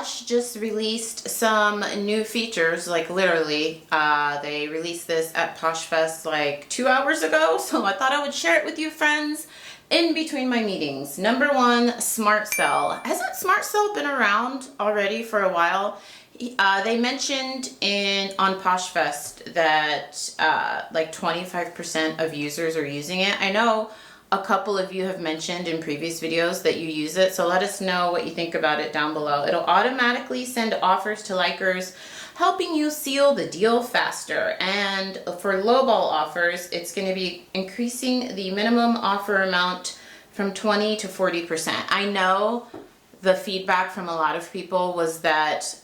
Posh just released some new features, like literally. They released this at PoshFest like 2 hours ago, so I thought I would share it with you friends in between my meetings. Number one, Smart Sell. Hasn't Smart Sell been around already for a while? They mentioned on PoshFest that like 25% of users are using it. I know a couple of you have mentioned in previous videos that you use it, so let us know what you think about it down below. It'll automatically send offers to likers, helping you seal the deal faster. And for lowball offers, it's going to be increasing the minimum offer amount from 20 to 40%. I know the feedback from a lot of people was that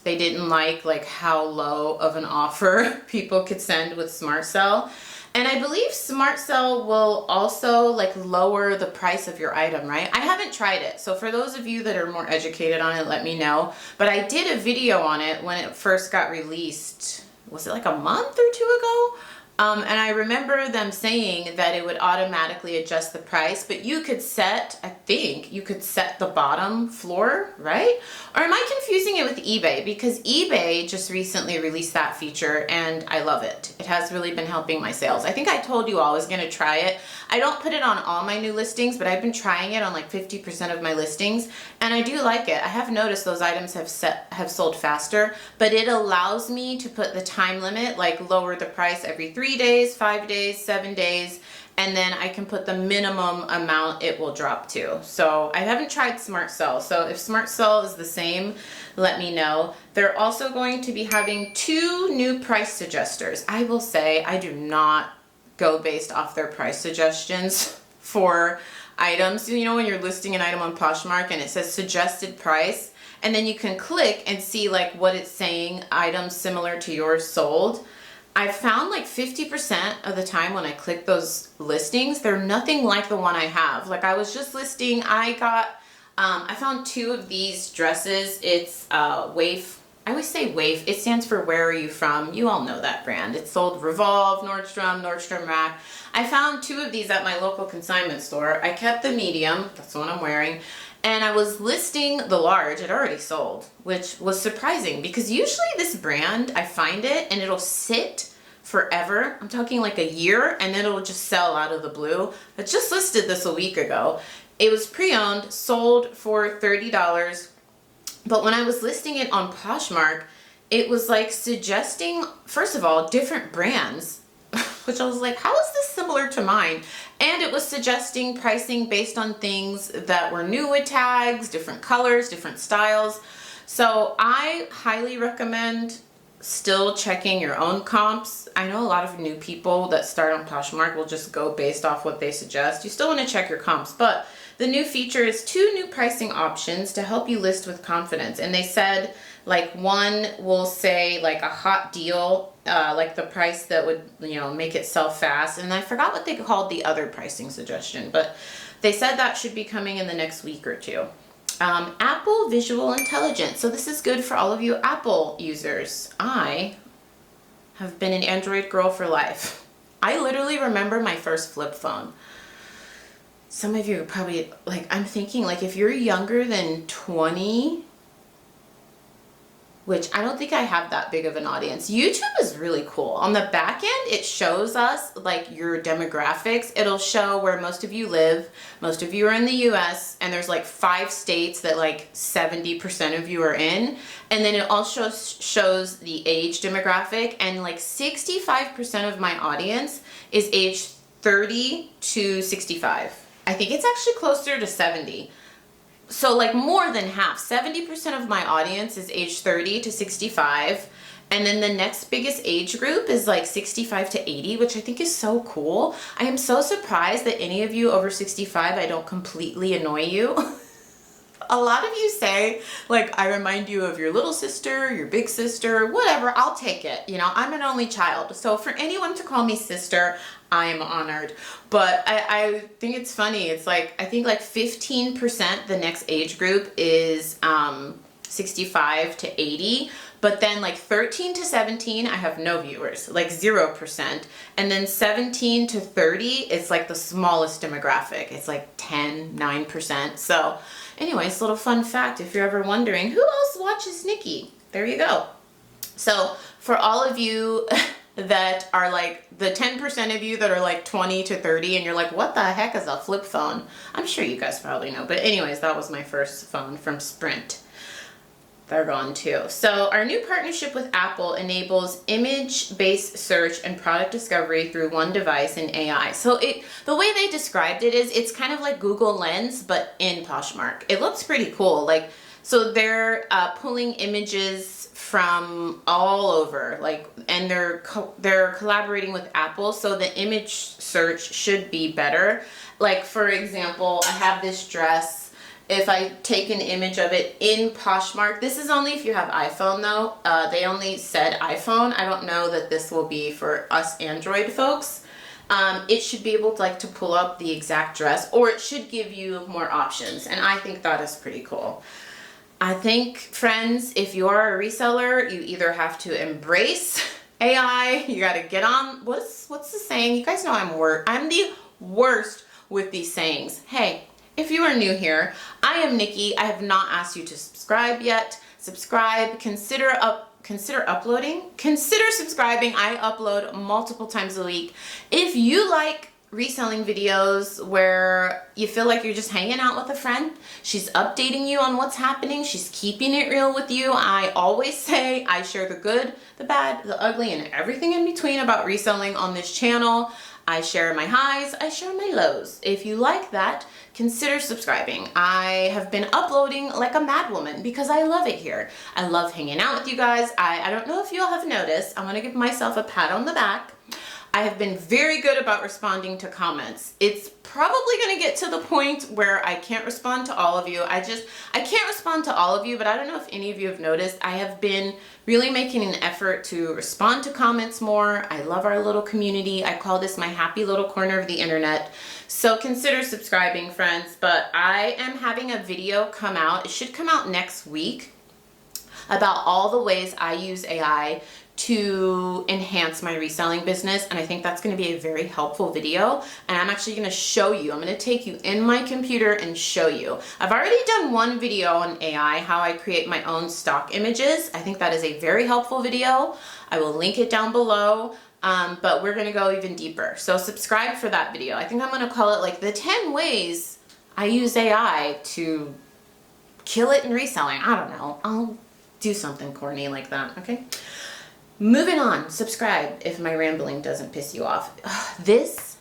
they didn't like how low of an offer people could send with Smart Sell. And I believe Smart Sell will also like lower the price of your item, right? I haven't tried it, so for those of you that are more educated on it, let me know. But I did a video on it when it first got released. Was it like a month or two ago? And I remember them saying that it would automatically adjust the price, but you could set, I think, you could set the bottom floor, right? Or am I confusing it with eBay? Because eBay just recently released that feature and I love it. It has really been helping my sales. I think I told you all I was gonna try it. I don't put it on all my new listings, but I've been trying it on like 50% of my listings and I do like it. I have noticed those items have sold faster, but it allows me to put the time limit, like lower the price every 3 days, 5 days, 7 days, and then I can put the minimum amount it will drop to. So I haven't tried Smart Sell, so if Smart Sell is the same, let me know. They're also going to be having 2 new price suggesters. I will say I do not go based off their price suggestions for items. You know when you're listing an item on Poshmark and it says suggested price, and then you can click and see like what it's saying, items similar to yours sold. I found like 50% of the time when I click those listings, they're nothing like the one I have. Like I was just listing, I found 2 of these dresses. It's Waif. I always say Waif. It stands for Where Are You From? You all know that brand. It's sold Revolve, Nordstrom Rack. I found 2 of these at my local consignment store. I kept the medium, that's the one I'm wearing, and I was listing the large. It already sold, which was surprising because usually this brand, I find it and it'll sit forever. I'm talking like a year, and then it'll just sell out of the blue. I just listed this a week ago. It was pre-owned, sold for $30. But when I was listing it on Poshmark, it was like suggesting, first of all, different brands, which I was like, how is this similar to mine? And it was suggesting pricing based on things that were new with tags, different colors, different styles. So I highly recommend still checking your own comps. I know a lot of new people that start on Poshmark will just go based off what they suggest. You still want to check your comps, but the new feature is 2 new pricing options to help you list with confidence. And they said like one will say like a hot deal, like the price that would, you know, make it sell fast. And I forgot what they called the other pricing suggestion, but they said that should be coming in the next week or 2. Apple Visual Intelligence. So this is good for all of you Apple users. I have been an Android girl for life. I literally remember my first flip phone. Some of you are probably like, I'm thinking like if you're younger than 20, which I don't think I have that big of an audience. YouTube is really cool. On the back end, it shows us like your demographics. It'll show where most of you live. Most of you are in the US, and there's like 5 states that like 70% of you are in. And then it also shows the age demographic, and like 65% of my audience is age 30 to 65. I think it's actually closer to 70. So like more than half, 70% of my audience is age 30 to 65. And then the next biggest age group is like 65 to 80, which I think is so cool. I am so surprised that any of you over 65, I don't completely annoy you. A lot of you say, like, I remind you of your little sister, your big sister, whatever, I'll take it. You know, I'm an only child. So for anyone to call me sister, I am honored. But I think it's funny. It's like, I think like 15%, the next age group is 65 to 80. But then like 13 to 17, I have no viewers, like 0%. And then 17 to 30 is like the smallest demographic. It's like 10, 9%. So Anyways, little fun fact, if you're ever wondering, who else watches Nikki? There you go. So for all of you that are like the 10% of you that are like 20 to 30 and you're like, what the heck is a flip phone? I'm sure you guys probably know. But anyways, that was my first phone from Sprint. They're gone too. So our new partnership with Apple enables image-based search and product discovery through one device and AI. So the way they described it is it's kind of like Google Lens, but in Poshmark. It looks pretty cool. Like, so they're pulling images from all over, like, and they're collaborating with Apple, so the image search should be better. Like, for example, I have this dress. If I take an image of it in Poshmark, this is only if you have iPhone though. They only said iPhone. I don't know that this will be for us Android folks. It should be able to pull up the exact dress, or it should give you more options. And I think that is pretty cool. I think, friends, if you are a reseller, you either have to embrace AI, you got to get on, what's the saying? You guys know I'm the worst with these sayings. Hey, if you are new here, I am Nikki. I have not asked you to subscribe yet. Subscribe, consider uploading, consider subscribing. I upload multiple times a week. If you like reselling videos where you feel like you're just hanging out with a friend, she's updating you on what's happening, she's keeping it real with you. I always say I share the good, the bad, the ugly, and everything in between about reselling on this channel. I share my highs, I share my lows. If you like that, consider subscribing. I have been uploading like a mad woman because I love it here. I love hanging out with you guys. I don't know if you all have noticed, I want to give myself a pat on the back. I have been very good about responding to comments. It's probably going to get to the point where I can't respond to all of you. I can't respond to all of you, but I don't know if any of you have noticed. I have been really making an effort to respond to comments more. I love our little community. I call this my happy little corner of the internet. So consider subscribing, friends. But I am having a video come out. It should come out next week about all the ways I use AI to enhance my reselling business, and I think that's going to be a very helpful video. And I'm actually going to show you, I'm going to take you in my computer and show you. I've already done one video on AI, how I create my own stock images. I think that is a very helpful video. I will link it down below, but we're going to go even deeper. So subscribe for that video. I think I'm going to call it like the 10 ways I use AI to kill it in reselling. I don't know. I'll do something corny like that, okay? Moving on, subscribe if my rambling doesn't piss you off. This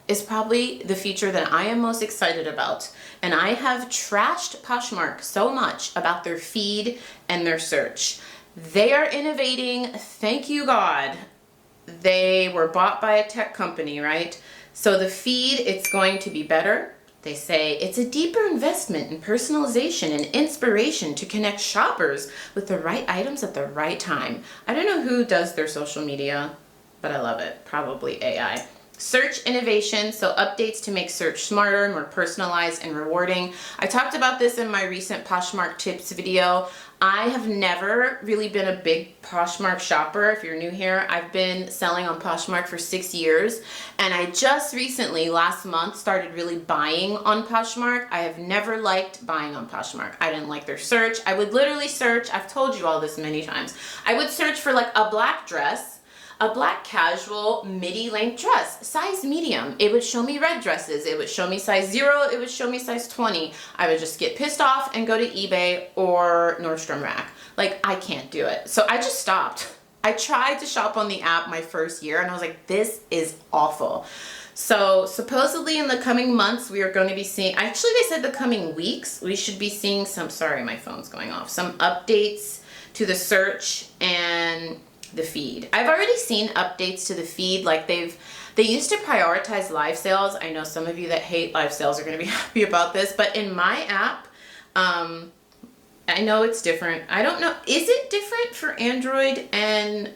is probably the feature that I am most excited about. And I have trashed Poshmark so much about their feed and their search. They are innovating, thank you God. They were bought by a tech company, right? So the feed, it's going to be better. They say it's a deeper investment in personalization and inspiration to connect shoppers with the right items at the right time. I don't know who does their social media, but I love it. Probably AI. Search innovation, so updates to make search smarter, more personalized, and rewarding. I talked about this in my recent Poshmark tips video. I have never really been a big Poshmark shopper. If you're new here, I've been selling on Poshmark for 6 years, and I just recently, last month, started really buying on Poshmark. I have never liked buying on Poshmark. I didn't like their search. I would literally search, I've told you all this many times, I would search for like a black dress, a black casual midi length dress, size medium. It would show me red dresses. It would show me size 0. It would show me size 20. I would just get pissed off and go to eBay or Nordstrom Rack. Like, I can't do it. So I just stopped. I tried to shop on the app my first year and I was like, this is awful. So supposedly in the coming months, we are going to be seeing, actually they said the coming weeks, we should be seeing some, sorry, my phone's going off, some updates to the search and the feed. I've already seen updates to the feed, like they used to prioritize live sales. I know some of you that hate live sales are going to be happy about this, but in my app, I know it's different. I don't know, is it different for Android and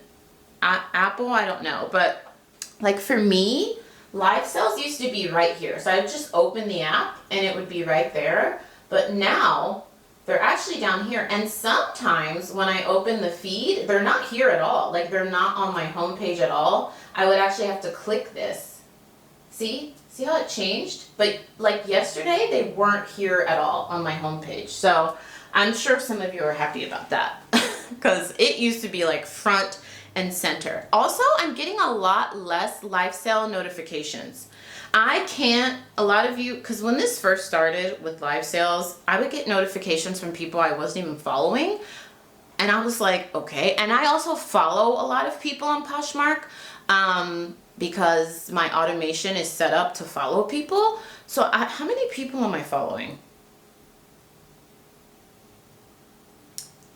Apple? I don't know, but like for me, live sales used to be right here. So I would just open the app and it would be right there, but now they're actually down here, and sometimes when I open the feed, they're not here at all. Like, they're not on my homepage at all. I would actually have to click this See how it changed? But like yesterday, they weren't here at all on my homepage. So I'm sure some of you are happy about that because it used to be like front and center. Also, I'm getting a lot less live sale notifications. A lot of you, because when this first started with live sales, I would get notifications from people I wasn't even following. And I was like, okay. And I also follow a lot of people on Poshmark because my automation is set up to follow people. So how many people am I following?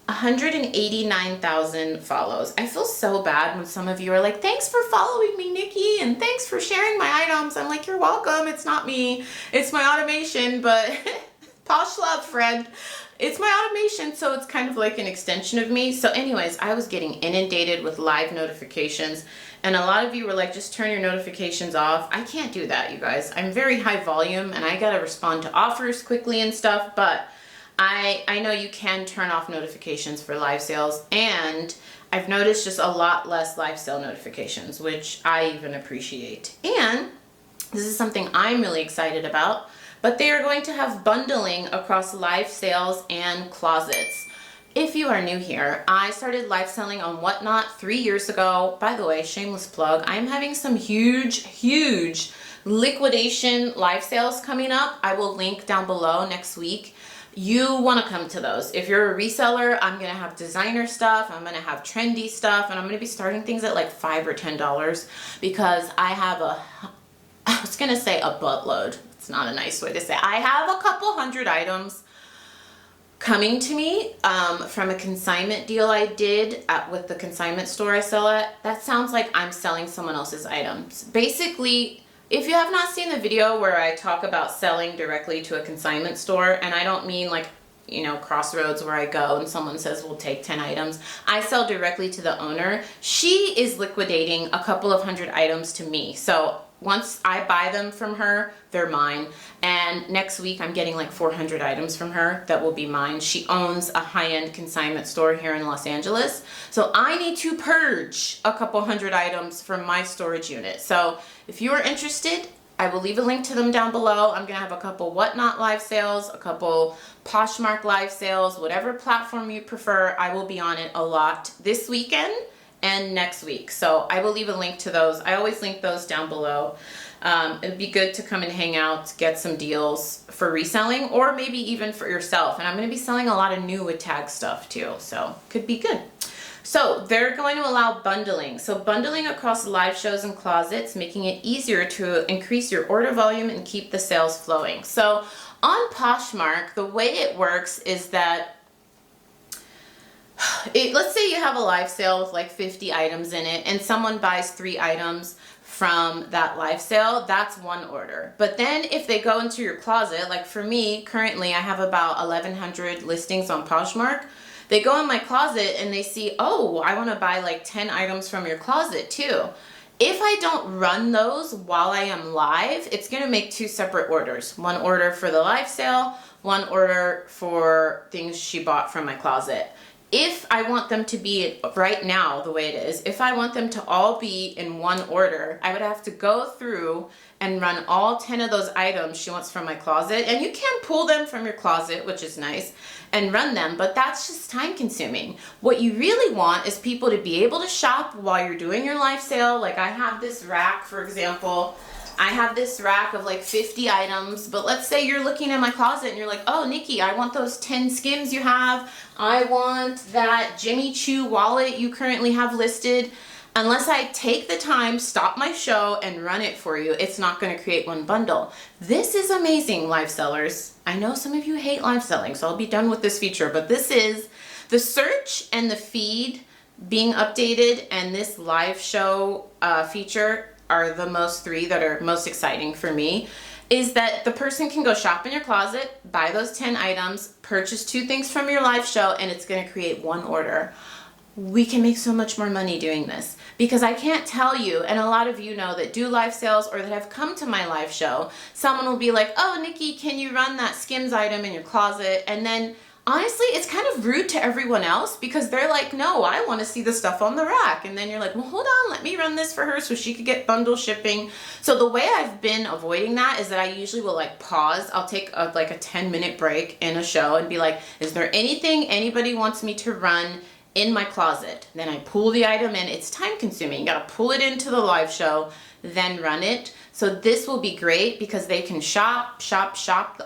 189,000 follows. I feel so bad when some of you are like, thanks for following me, Nikki, and thanks for sharing my items. I'm like, you're welcome. It's not me. It's my automation, but Posh love, friend. It's my automation, so it's kind of like an extension of me. So anyways, I was getting inundated with live notifications, and a lot of you were like, just turn your notifications off. I can't do that, you guys. I'm very high volume, and I gotta respond to offers quickly and stuff, but I know you can turn off notifications for live sales, and I've noticed just a lot less live sale notifications, which I even appreciate. And this is something I'm really excited about, but they are going to have bundling across live sales and closets. If you are new here, I started live selling on Whatnot 3 years ago. By the way, shameless plug, I'm having some huge liquidation live sales coming up. I will link down below next week. You want to come to those. If you're a reseller, I'm going to have designer stuff, I'm going to have trendy stuff, and I'm going to be starting things at like $5 or $10 because I have I was going to say a buttload. It's not a nice way to say. I have a couple hundred items coming to me from a consignment deal I did with the consignment store I sell at. That sounds like I'm selling someone else's items. Basically, if you have not seen the video where I talk about selling directly to a consignment store, and I don't mean like, you know, Crossroads where I go and someone says we'll take 10 items. I sell directly to the owner. She is liquidating a couple of hundred items to me. So once I buy them from her, they're mine. And next week I'm getting like 400 items from her that will be mine. She owns a high-end consignment store here in Los Angeles. So I need to purge a couple hundred items from my storage unit. So if you are interested, I will leave a link to them down below. I'm gonna have a couple Whatnot live sales, a couple Poshmark live sales, whatever platform you prefer. I will be on it a lot this weekend and next week. So I will leave a link to those. I always link those down below. It'd be good to come and hang out, get some deals for reselling, or maybe even for yourself. And I'm gonna be selling a lot of new with tag stuff too, so could be good. So they're going to allow bundling. So bundling across live shows and closets, making it easier to increase your order volume and keep the sales flowing. So on Poshmark, the way it works is that let's say you have a live sale with like 50 items in it and someone buys 3 items from that live sale, that's one order. But then if they go into your closet, like for me, currently I have about 1,100 listings on Poshmark. They go in my closet and they see, oh, I want to buy like 10 items from your closet too. If I don't run those while I am live, it's going to make 2 separate orders. One order for the live sale, one order for things she bought from my closet. If I want them to be right now the way it is, if I want them to all be in one order, I would have to go through and run all 10 of those items she wants from my closet. And you can pull them from your closet, which is nice, and run them, but that's just time consuming. What you really want is people to be able to shop while you're doing your live sale. Like I have this rack, for example. I have this rack of like 50 items, but let's say you're looking in my closet and you're like, oh, Nikki, I want those 10 Skims you have. I want that Jimmy Choo wallet you currently have listed. Unless I take the time, stop my show, and run it for you, it's not going to create one bundle. This is amazing, live sellers. I know some of you hate live selling, so I'll be done with this feature, but this is the search and the feed being updated, and this live show feature are the 3 that are most exciting for me, is that the person can go shop in your closet, buy those 10 items, purchase 2 things from your live show, and it's going to create one order. We can make so much more money doing this because I can't tell you, and a lot of you know that do live sales or that have come to my live show, someone will be like, oh, Nikki, can you run that Skims item in your closet? And then honestly, it's kind of rude to everyone else because they're like, no, I want to see the stuff on the rack. And then you're like, well, hold on, let me run this for her so she could get bundle shipping. So the way I've been avoiding that is that I usually will like pause. I'll take like a 10-minute break in a show and be like, is there anything anybody wants me to run in my closet? Then I pull the item in. It's time consuming. You got to pull it into the live show, then run it. So this will be great because they can shop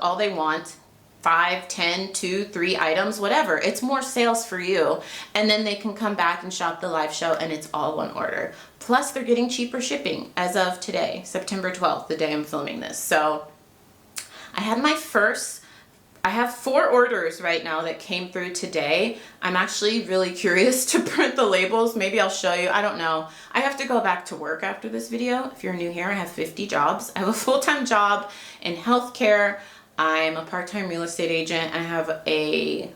all they want. 5, 10, 2, 3 items, whatever. It's more sales for you. And then they can come back and shop the live show and it's all one order. Plus they're getting cheaper shipping as of today, September 12th, the day I'm filming this. So I have 4 orders right now that came through today. I'm actually really curious to print the labels. Maybe I'll show you. I don't know. I have to go back to work after this video. If you're new here, I have 50 jobs. I have a full-time job in healthcare. I'm a part-time real estate agent. I have a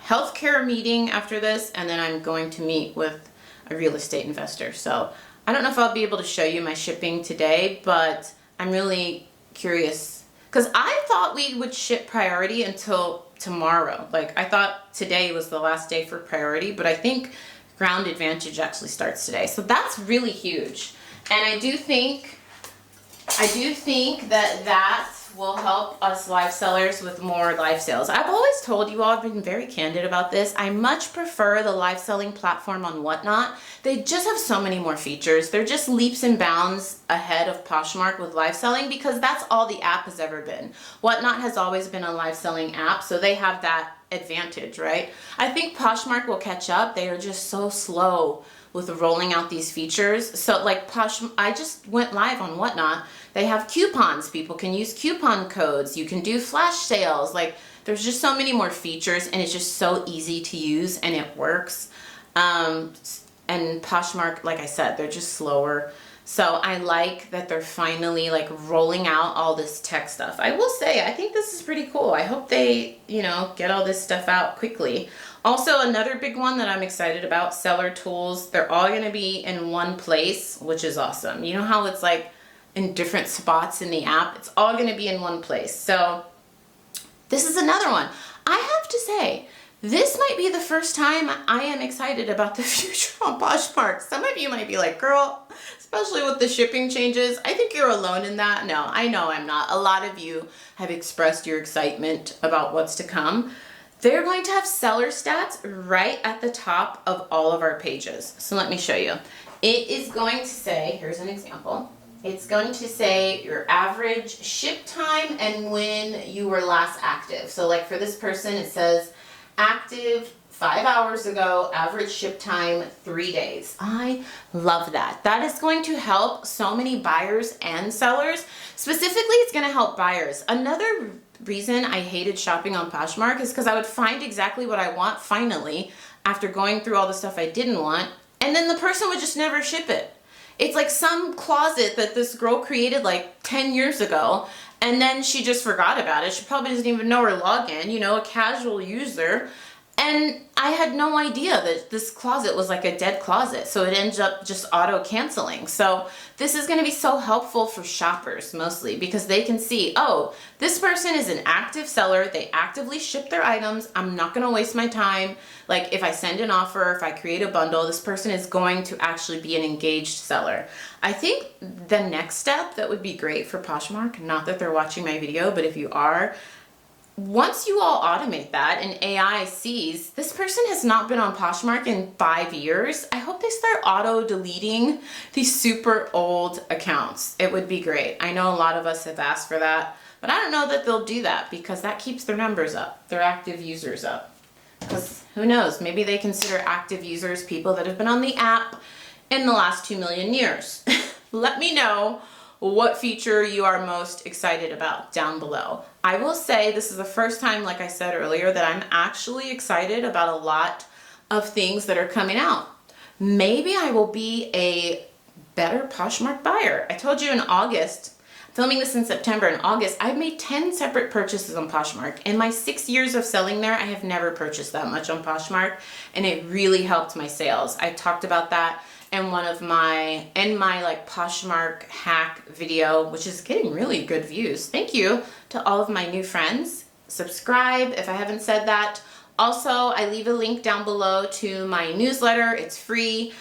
healthcare meeting after this, and then I'm going to meet with a real estate investor. So I don't know if I'll be able to show you my shipping today, but I'm really curious because I thought we would ship priority until tomorrow. Like I thought today was the last day for priority, but I think Ground Advantage actually starts today. So that's really huge. And I do think that will help us live sellers with more live sales. I've always told you all, I've been very candid about this. I much prefer the live selling platform on Whatnot. They just have so many more features. They're just leaps and bounds ahead of Poshmark with live selling because that's all the app has ever been. Whatnot has always been a live selling app, so they have that advantage, right? I think Poshmark will catch up. They are just so slow with rolling out these features. So like I just went live on Whatnot. They have coupons. People can use coupon codes. You can do flash sales. Like there's just so many more features and it's just so easy to use and it works. And Poshmark, like I said, they're just slower. So I like that they're finally like rolling out all this tech stuff. I will say, I think this is pretty cool. I hope they, get all this stuff out quickly. Also, another big one that I'm excited about, seller tools. They're all going to be in one place, which is awesome. You know how it's like in different spots in the app? It's all going to be in one place. So this is another one. I have to say, this might be the first time I am excited about the future on Poshmark. Some of you might be like, girl, especially with the shipping changes, I think you're alone in that. No, I know I'm not. A lot of you have expressed your excitement about what's to come. They're going to have seller stats right at the top of all of our pages. So let me show you. It is going to say, here's an example. It's going to say your average ship time and when you were last active. So like for this person, it says active 5 hours ago, average ship time 3 days. I love that. That is going to help so many buyers and sellers. Specifically, it's going to help buyers. Another reason I hated shopping on Poshmark is because I would find exactly what I want finally after going through all the stuff I didn't want, and then the person would just never ship it. It's like some closet that this girl created like 10 years ago, and then she just forgot about it. She probably doesn't even know her login, a casual user. And I had no idea that this closet was like a dead closet. So it ends up just auto canceling. So this is going to be so helpful for shoppers mostly because they can see, oh, this person is an active seller. They actively ship their items. I'm not going to waste my time. Like if I send an offer, if I create a bundle, this person is going to actually be an engaged seller. I think the next step that would be great for Poshmark, not that they're watching my video, but if you are, once you all automate that and AI sees this person has not been on Poshmark in 5 years, I hope they start auto deleting these super old accounts. It would be great. I know a lot of us have asked for that, but I don't know that they'll do that because that keeps their numbers up, their active users up. Because who knows, maybe they consider active users people that have been on the app in the last 2 million years. Let me know what feature you are most excited about down below. I will say this is the first time, like I said earlier, that I'm actually excited about a lot of things that are coming out. Maybe I will be a better Poshmark buyer. I told you in August, filming this in September, in August, I've made 10 separate purchases on Poshmark. In my 6 years of selling there, I have never purchased that much on Poshmark, and it really helped my sales. I talked about that in one of my like Poshmark hack video, which is getting really good views. Thank you to all of my new friends. Subscribe if I haven't said that. Also, I leave a link down below to my newsletter. It's free.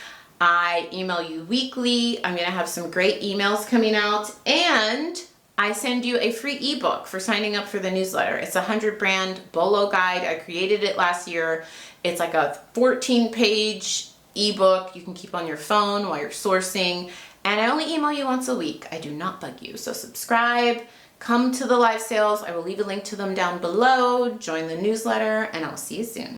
I email you weekly. I'm gonna have some great emails coming out, and I send you a free ebook for signing up for the newsletter. It's a 100 brand bolo guide. I created it last year. It's like a 14-page ebook you can keep on your phone while you're sourcing. And I only email you once a week. I do not bug you. So subscribe, come to the live sales. I will leave a link to them down below. Join the newsletter, and I'll see you soon.